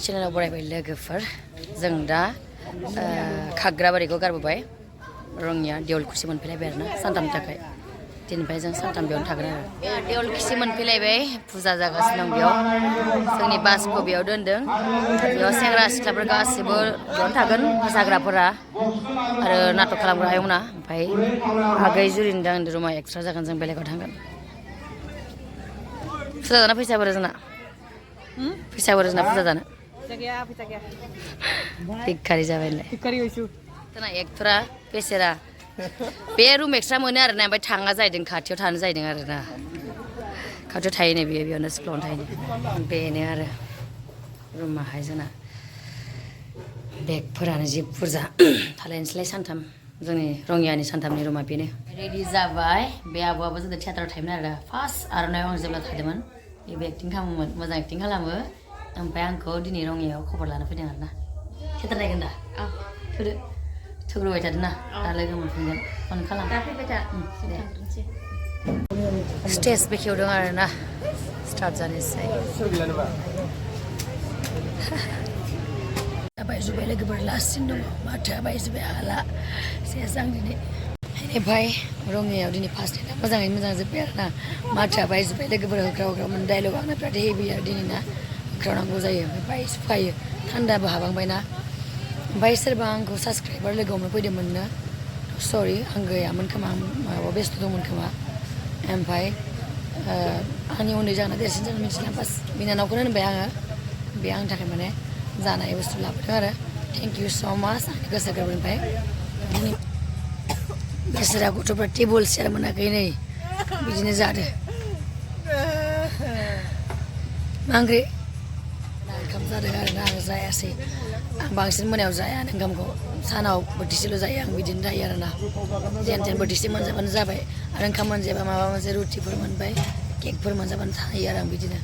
चेनेलाव बरायबाय लोगोफोर जों दा खाग्राबारिखौ गारबोबाय रङिया देवलखुसि मोनफैलायबाय आरोना सानथामनि थाखाय दिननिफ्राय जों सानथाम बेयावनो थागोन आरो देवलखुसि मोनफैलायबाय फुजा जागासिनो दं बेयाव जोंनि बासखौ बेयाव दोनदों बेयाव सेंग्रा सिख्लाफोर गासिबो बेयावनो थागोन मोसाग्राफोरा आरो नाटक खालामग्रा आयंना ओमफ्राय आगै जुरिनि दा आंनि रुमा एक्सट्रा जागोन जों बेलेगाव थांगोन फुजा जाना फैसा बोरो जोंना फैसा बोरो जोंना फुजा जानो फैसा गैया भिखारि जाबाय भिखारि हयसु जोंना एक्टरा बेसेरा बे रुम एक्सट्रा मोनो आरोना ओमफ्राय थाङा जाहैदों खाथियाव थानो जाहैदों आरोना खाथियाव थायो नै बेयो बेयावनो स्कुलावनो थायो बेनो आरो रुमाहाय जोंना बेगफोरानो जि बुरजा थालायनोसैलाय सानथाम जोंनि रङियानि सानथामनि रुमा बेनो रेडि जाबाय बे आब'आबो जोंना थियेटाराव थायोमोन आरो फार्स्ट आर'नायाव आं जेब्ला थादोंमोन बेबो एक्टिं खालामोमोन मोजां एक्टिं खालामो ओमफ्राय आंखौ दिनै रङियायाव खबर लानो फैदों आरोना थियेटार नायगोन दा फैदो थुग्रोबाय थादों ना दा लोगो मोनफिनगोन फन खालाम स्टेज बेखेवदों आरोना स्टार्ट जानोसै बायजोब्बाय लोगोफोर लास्टसिन दङ माथोआ बायजोब्बाय हाला सेस आं दिनै बेनिफ्राय रङियायाव दिनै फार्स्ट डेटआ मोजाङैनो मोजां जोब्बाय आरोना माथोआ बायजोब्बाय लोगोफोर होख्राव होख्रावमोन डाइलग आंना बिराद हेभि आरो दिनै ना होख्रावनांगौ जायो ओमफ्राय बायस फुखायो थान्दाबो हाबांबायना ओमफ्राय सोरबा आंखौ साबसक्राइबार लोगो हमनो फैदोंमोननो सरि आं गैयामोन खोमा माबा बेस्थ' दंमोन खोमा ओमफ्राय आंनि उन्दै जाना देरसिन जानो मिथिला बास बिनानावखौनो होनबाय आङो बे आंनि थाखाय माने जानाय बुस्थु लाबोदों आरो थेंक इउ स' माच आंनि गोसो गोरबोनिफ्राय बेसोरा गथ'फ्रा टेबोल चेयार मोनाखै नै बिदिनो जादों मा ओंख्रि ओंखाम जादों आरोना आं जायासै आं बांसिन मोनायाव जाया ओंखामखौ सानाव बोथिसेल' जायो आं बिदिनो जायो आरोना जेन थेन बोथिसे मोनजाबानो जाबाय आरो ओंखाम मोनजाबा माबा मोनसे रुटिफोर मोनबाय केकफोर मोनजाबानो थायो आरो आं बिदिनो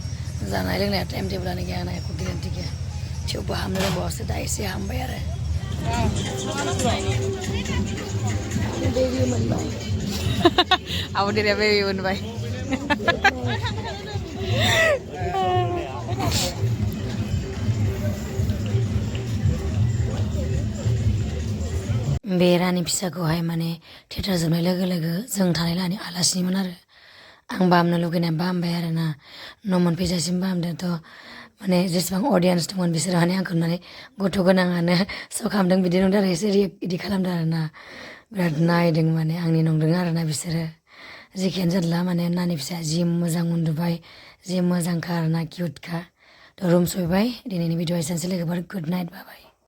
जानाय लोंनाया टाइम टेबोलानो गैया आंना एख' गेरेन्टि गैया थेवबो हामनो रोंबावासो दा एसे हामबाय आरो बेबि मोनबाय आब' देरिया बेबि मोनबाय बे रानि फिसाखौहाय माने थियेटार जोबनाय लोगो लोगो जों थानाय लानि आलासिमोन आरो आं बामनो लुगैनाया बामबाय आरोना न' मोनफैजासिम बामदोंथ' माने जेसेबां अडियेन्स दंमोन बिसोरो माने आंखौ माने गथ' गोनाङानो स' खालामदों बिदि नंदों आरो एसे बिदि खालामदों आरोना बिराद नायदों माने आंनि नंदों आरोना बिसोरो जेखियानो जादोला माने नानि फिसाया जि मोजां उन्दुबाय जि मोजांखा आरोना किउटखा थ' रुम सहैबाय दिनैनि भिडिअ एसेनोसै लोगोफोर गुड नाइट बाय